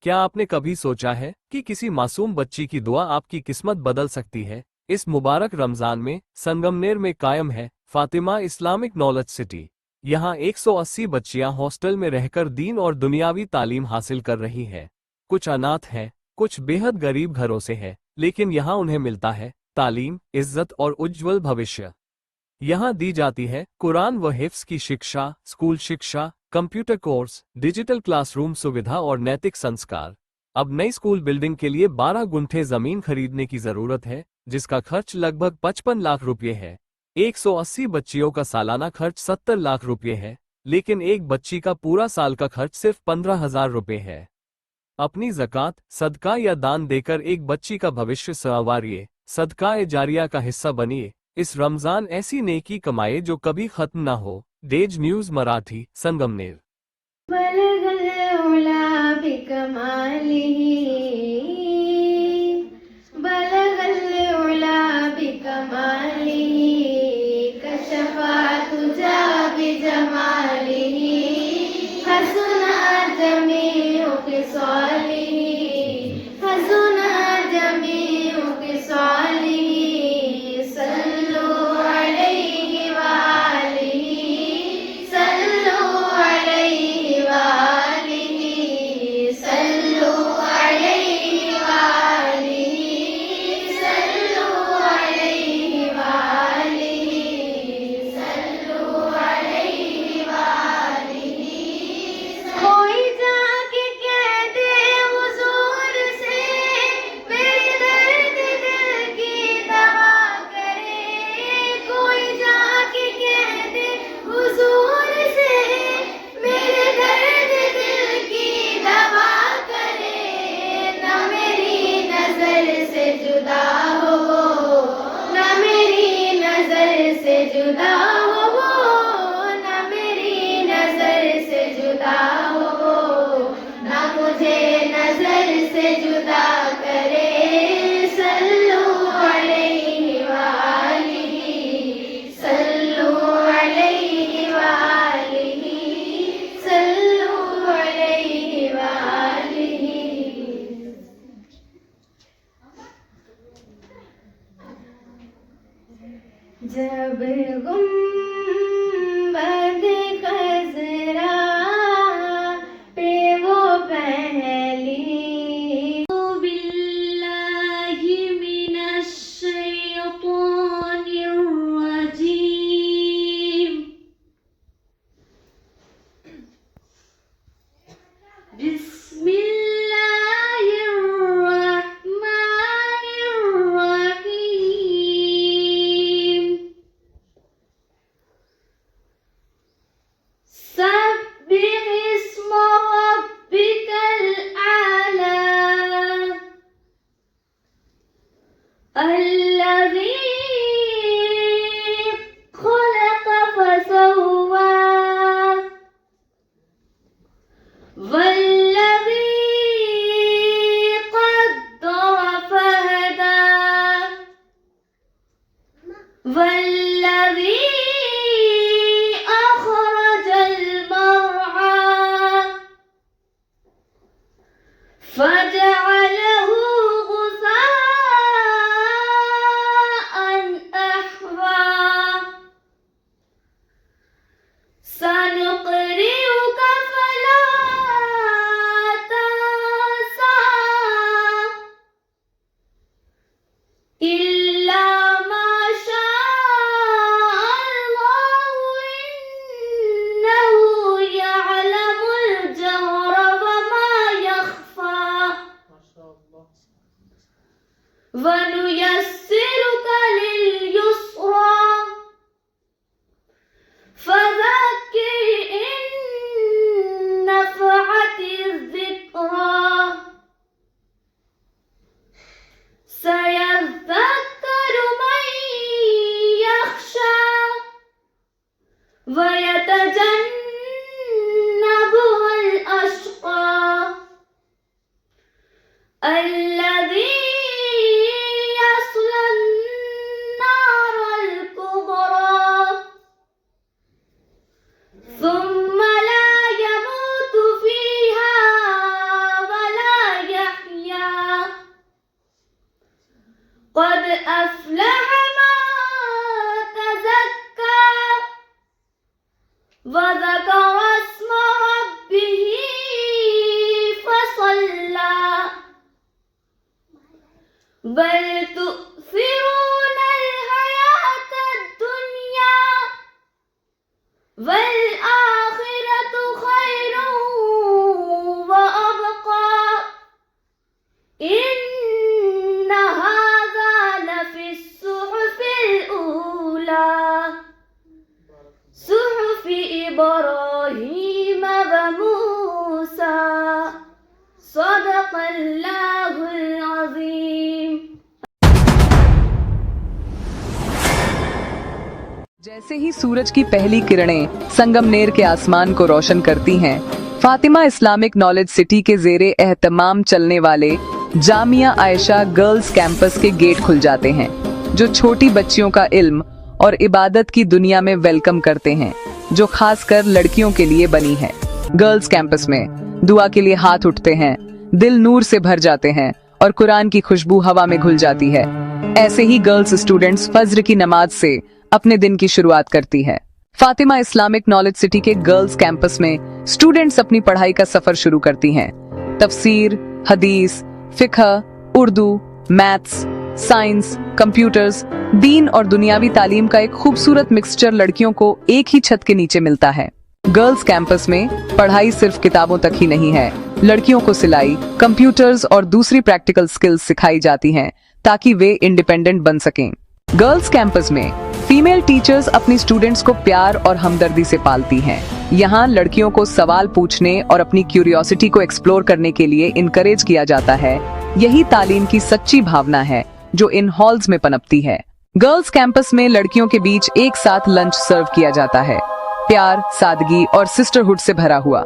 क्या आपने कभी सोचा है कि किसी मासूम बच्ची की दुआ आपकी किस्मत बदल सकती है? इस मुबारक रमजान में संगमनेर में कायम है फातिमा इस्लामिक नॉलेज सिटी। यहाँ 180 बच्चियां हॉस्टल में रहकर दीन और दुनियावी तालीम हासिल कर रही हैं। कुछ अनाथ हैं, कुछ बेहद गरीब घरों से हैं, लेकिन यहाँ उन्हें मिलता है तालीम, इज्जत और उज्ज्वल भविष्य। यहाँ दी जाती है कुरान व हिफ्ज की शिक्षा, स्कूल शिक्षा, कंप्यूटर कोर्स, डिजिटल क्लासरूम सुविधा और नैतिक संस्कार। अब नई स्कूल बिल्डिंग के लिए 12 गुंठे जमीन खरीदने की जरूरत है, जिसका खर्च लगभग 55 लाख रुपये है। 180 बच्चियों का सालाना खर्च 70 लाख रुपये है, लेकिन एक बच्ची का पूरा साल का खर्च सिर्फ 15,000 रुपये है। अपनी ज़कात, सदका या दान देकर एक बच्ची का भविष्य संवारिए, सदका ए जारिया का हिस्सा बनिए। इस रमजान ऐसी नेकी कमाए जो कभी खत्म ना हो। Days news Marathi, Sangamner. बलगल उला बिकमालिही, बलगल उला बिकमालिही, कशफा तुझा बिजमालिही, हसना जमीउ किसालिही, हसना जमीउ किसालिही, सल्लु अलैहि वालिही, सल्लु अलैहि वालिही, सल्लु अलैहि वालिही, सल्लु अलैहि वालिही, सल्लु अलैहि वालिही। कोई जाके कह दे हुजूर से, मेरे दर्द दिल की दवा करे। कोई जाके कह दे हुजूर से, मेरे दर्द दिल की दवा करे। ना मेरी नजर से जुदा हो वो, ना मेरी नजर से जुदा हो वो, ना मेरी नजर से जुदा हो वो, ना मुझे नजर से जुदा करे। सल्लु अलैहि वालिही, सल्लु अलैहि वालिही, सल्लु अलैहि वालिही। जब गुंबद खज़रा पे वो पहली बिल्लाहि मिनश शैतानिर रजीम, बिस्मिल्लाहिर रहमानिर रहीम। सब्बिह इस्म रब्बिकल आला, अल्लज़ी खलक़ फसव्वा, वल्लज़ी क़द्दर फहदा, वल्लज़ी अख़रजल मर्आ, फजअलहु गुसाअन अहवा। सनुक़रिउक फला तंसा, इल्ला मा शाअल्लाहु, इन्नहु यअलमुल जहर व मा यख़फ़ा। वनुयस्सिरुक लिल-युस्रा, फज़क्किर इन नफ़अतिज़-ज़िक्रा, सयज़्ज़क्करु मन यख़्शा, वयतजन्नबुहुल अश्क़ा, अल्लज़ी यस्लन नारल कुबरा, सुम्मा ला यमूतु फ़ीहा वला बल तु'सिरून अल-हयात अद-दुनिया वल आखिरतु खैरुन व अबका इन्न हाज़ा लफ़िस्सुहुफ़िल ऊला सुहुफ़ि इब्राहीम व मूसा सदक़ल्लाहुल अज़ीम। जैसे ही सूरज की पहली किरणें संगमनेर के आसमान को रोशन करती हैं, फातिमा इस्लामिक नॉलेज सिटी के ज़ेरे एहतमाम चलने वाले जामिया आयशा गर्ल्स कैंपस के गेट खुल जाते हैं, जो छोटी बच्चियों का इल्म और इबादत की दुनिया में वेलकम करते हैं, जो खासकर लड़कियों के लिए बनी है। गर्ल्स कैंपस में दुआ के लिए हाथ उठते हैं, दिल नूर से भर जाते हैं और कुरान की खुशबू हवा में घुल जाती है। ऐसे ही गर्ल्स स्टूडेंट्स फज्र की नमाज से अपने दिन की शुरुआत करती है। फातिमा इस्लामिक नॉलेज सिटी के गर्ल्स कैंपस में स्टूडेंट्स अपनी पढ़ाई का सफर शुरू करती हैं। तफसीर, हदीस, फिक़ह, उर्दू, मैथ्स, साइंस, कंप्यूटर्स, दीन और दुनियावी तालीम का एक खूबसूरत मिक्सचर लड़कियों को एक ही छत के नीचे मिलता है। गर्ल्स कैंपस में पढ़ाई सिर्फ किताबों तक ही नहीं है, लड़कियों को सिलाई, कंप्यूटर्स और दूसरी प्रैक्टिकल स्किल्स सिखाई जाती हैं ताकि वे इंडिपेंडेंट बन सकें। गर्ल्स कैंपस में फीमेल टीचर्स अपनी स्टूडेंट्स को प्यार और हमदर्दी से पालती हैं। यहाँ लड़कियों को सवाल पूछने और अपनी क्यूरियोसिटी को एक्सप्लोर करने के लिए इनकरेज किया जाता है। यही तालीम की सच्ची भावना है जो इन हॉल्स में पनपती है। गर्ल्स कैंपस में लड़कियों के बीच एक साथ लंच सर्व किया जाता है, प्यार, सादगी और सिस्टरहुड से भरा हुआ।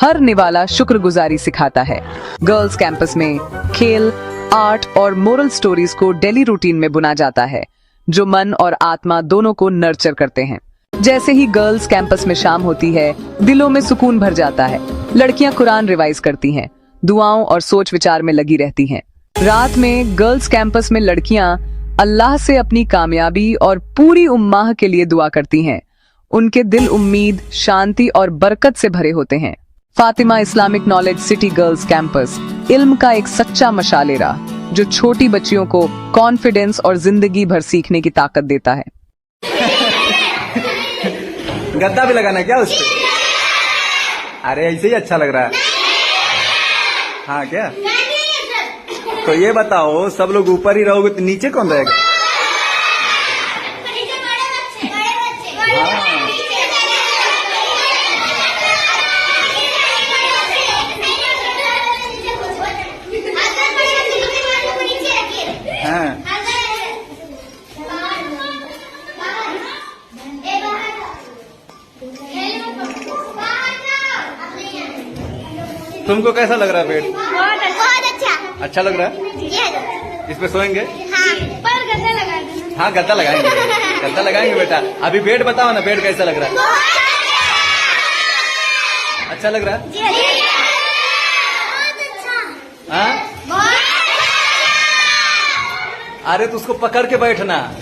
हर निवाला शुक्रगुजारी सिखाता है। गर्ल्स कैंपस में खेल, आर्ट और मोरल स्टोरीज को डेली रूटीन में बुना जाता है, जो मन और आत्मा दोनों को नर्चर करते हैं। जैसे ही गर्ल्स कैंपस में शाम होती है, दिलों में सुकून भर जाता है। लड़कियां कुरान रिवाइज करती हैं, दुआओं और सोच विचार में लगी रहती हैं। रात में गर्ल्स कैंपस में लड़कियां अल्लाह से अपनी कामयाबी और पूरी उम्माह के लिए दुआ करती हैं। उनके दिल उम्मीद, शांति और बरकत से भरे होते हैं। Fatima Islamic knowledge city girls campus इल्म का एक सच्चा मशालेरा, जो छोटी बच्चियों को कॉन्फिडेंस और जिंदगी भर सीखने की ताकत देता है। गद्दा भी लगाना क्या उस पे? अरे ऐसे ही अच्छा लग रहा है। हाँ क्या? तो ये बताओ, सब लोग ऊपर ही रहोगे तो नीचे कौन रहेगा? हाँ। तुमको कैसा लग रहा है बेड? बहुत अच्छा। अच्छा लग रहा है? इस पे सोएंगे? हाँ, पर गद्दा लगा देना। हाँ गद्दा लगाएंगे, गद्दा लगाएंगे बेटा। अभी बेड बताओ ना, बेड कैसा लग रहा है? अच्छा लग रहा है? बहुत अच्छा। हाँ? अरे तो उसको पकड़ के बैठना।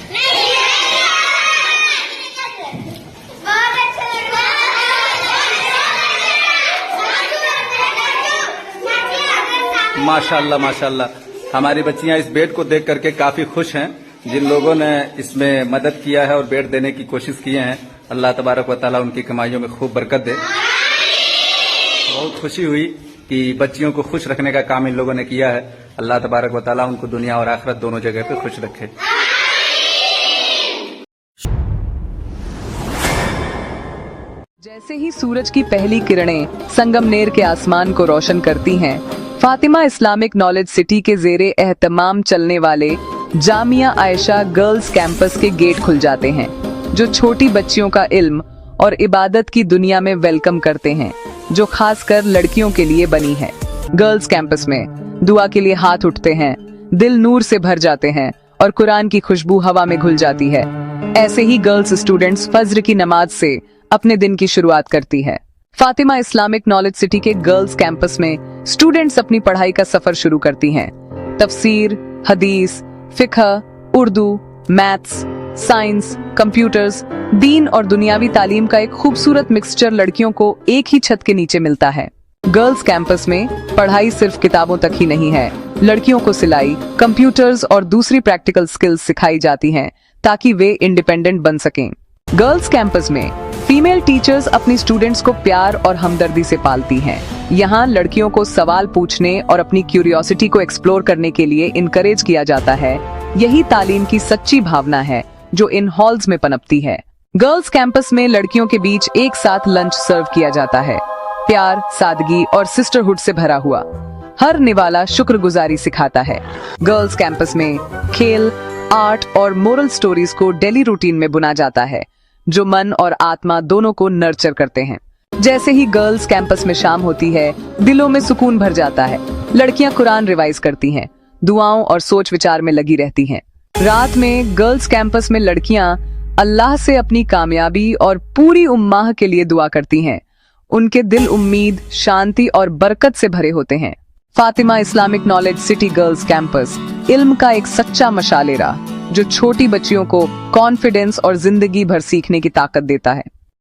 माशाल्लाह माशाल्लाह, हमारी बच्चियां इस बेड को देख करके काफी खुश हैं। जिन लोगों ने इसमें मदद किया है और बेड देने की कोशिश किए हैं, अल्लाह तबारक व तआला उनकी कमाइयों में खूब बरकत दे। बहुत खुशी हुई कि बच्चियों को खुश रखने का काम इन लोगों ने किया है। अल्लाह तबारक व तआला उनको दुनिया और आखिरत दोनों जगह पे खुश रखे। जैसे ही सूरज की पहली किरणें संगमनेर के आसमान को रोशन करती हैं, फातिमा इस्लामिक नॉलेज सिटी के ज़ेरे एहतमाम चलने वाले जामिया आयशा गर्ल्स कैंपस के गेट खुल जाते हैं, जो छोटी बच्चियों का इल्म और इबादत की दुनिया में वेलकम करते हैं, जो खासकर लड़कियों के लिए बनी है। गर्ल्स कैंपस में दुआ के लिए हाथ उठते हैं, दिल नूर से भर जाते हैं और कुरान की खुशबू हवा में घुल जाती है। ऐसे ही गर्ल्स स्टूडेंट्स फज्र की नमाज से अपने दिन की शुरुआत करती है। फातिमा इस्लामिक नॉलेज सिटी के गर्ल्स कैंपस में स्टूडेंट्स अपनी पढ़ाई का सफर शुरू करती हैं। तफसीर, हदीस, फिक़ह, उर्दू, मैथ्स, साइंस, कंप्यूटर्स, दीन और दुनियावी तालीम का एक खूबसूरत मिक्सचर लड़कियों को एक ही छत के नीचे मिलता है। गर्ल्स कैंपस में पढ़ाई सिर्फ किताबों तक ही नहीं है, लड़कियों को सिलाई, कंप्यूटर्स और दूसरी प्रैक्टिकल स्किल्स सिखाई जाती हैं ताकि वे इंडिपेंडेंट बन सकें। गर्ल्स कैंपस में फीमेल टीचर्स अपनी स्टूडेंट्स को प्यार और हमदर्दी से पालती हैं। यहाँ लड़कियों को सवाल पूछने और अपनी क्यूरियोसिटी को एक्सप्लोर करने के लिए इनकरेज किया जाता है। यही तालीम की सच्ची भावना है जो इन हॉल्स में पनपती है। गर्ल्स कैंपस में लड़कियों के बीच एक साथ लंच सर्व किया जाता है, प्यार, सादगी और सिस्टरहुड से भरा हुआ। हर निवाला शुक्रगुजारी सिखाता है। गर्ल्स कैंपस में खेल, आर्ट और मोरल स्टोरीज को डेली रूटीन में बुना जाता है जो मन और आत्मा दोनों को नर्चर करते हैं। जैसे ही गर्ल्स कैंपस में शाम होती है, दिलों में सुकून भर जाता है। लड़कियां कुरान रिवाइज करती हैं, दुआओं और सोच विचार में लगी रहती हैं। रात में गर्ल्स कैंपस में लड़कियां अल्लाह से अपनी कामयाबी और पूरी उम्माह के लिए दुआ करती हैं। उनके दिल उम्मीद, शांति और बरकत से भरे होते हैं। Fatima Islamic knowledge city girls campus इल्म का एक सच्चा मशालेरा जो छोटी बच्चियों को कॉन्फिडेंस और जिंदगी भर सीखने की ताकत देता है।